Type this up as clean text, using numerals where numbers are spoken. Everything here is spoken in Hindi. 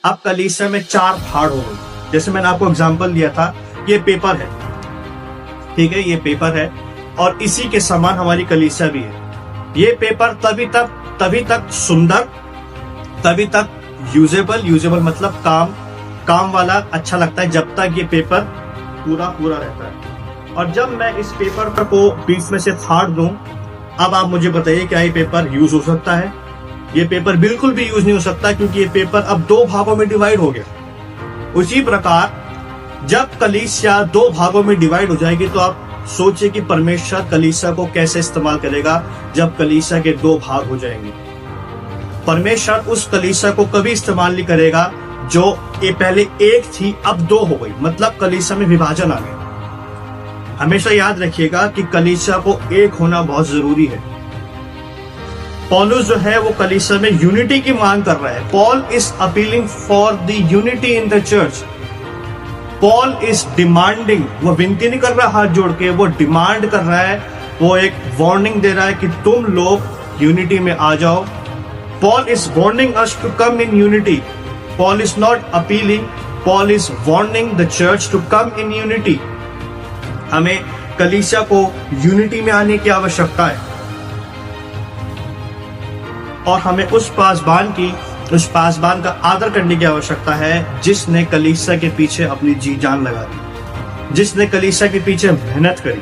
अब कलीसिया में 4 भाग हो गई। जैसे मैंने आपको एग्जांपल दिया था, ये पेपर है, ठीक है, ये पेपर है और इसी के समान हमारी कलीसिया भी है। ये पेपर तभी तक सुंदर, तभी तक यूजेबल मतलब काम वाला अच्छा लगता है जब तक ये पेपर पूरा रहता है। और जब मैं इस पेपर को बीच में से फाड़ दूं, अब आप मुझे बताइए क्या ये पेपर यूज हो सकता है? ये पेपर बिल्कुल भी यूज नहीं हो सकता, क्योंकि ये पेपर अब 2 भागों में डिवाइड हो गया। उसी प्रकार जब कलीसिया 2 भागों में डिवाइड हो जाएगी, तो आप सोचिए कि परमेश्वर कलीसिया को कैसे इस्तेमाल करेगा जब कलीसिया के 2 भाग हो जाएंगे। परमेश्वर उस कलीसिया को कभी इस्तेमाल नहीं करेगा जो ये पहले एक थी अब 2 हो गई, मतलब कलीसिया में विभाजन आ गया। हमेशा याद रखिएगा कि कलीसिया को एक होना बहुत जरूरी है। पौलुस जो है वो कलीसिया में यूनिटी की मांग कर रहा है। Paul is appealing for the unity in the church. Paul is demanding, वो विनती नहीं कर रहा हाथ जोड़ के, वो डिमांड कर रहा है, वो एक वार्निंग दे रहा है कि तुम लोग यूनिटी में आ जाओ। Paul is warning us to come in unity. Paul is not appealing, Paul is warning the church to come in unity. हमें कलीसिया को यूनिटी में आने की आवश्यकता है और हमें उस पासबान का आदर करने की आवश्यकता है जिसने कलीसिया के पीछे अपनी जी जान लगा दी, जिसने कलीसिया के पीछे मेहनत करी।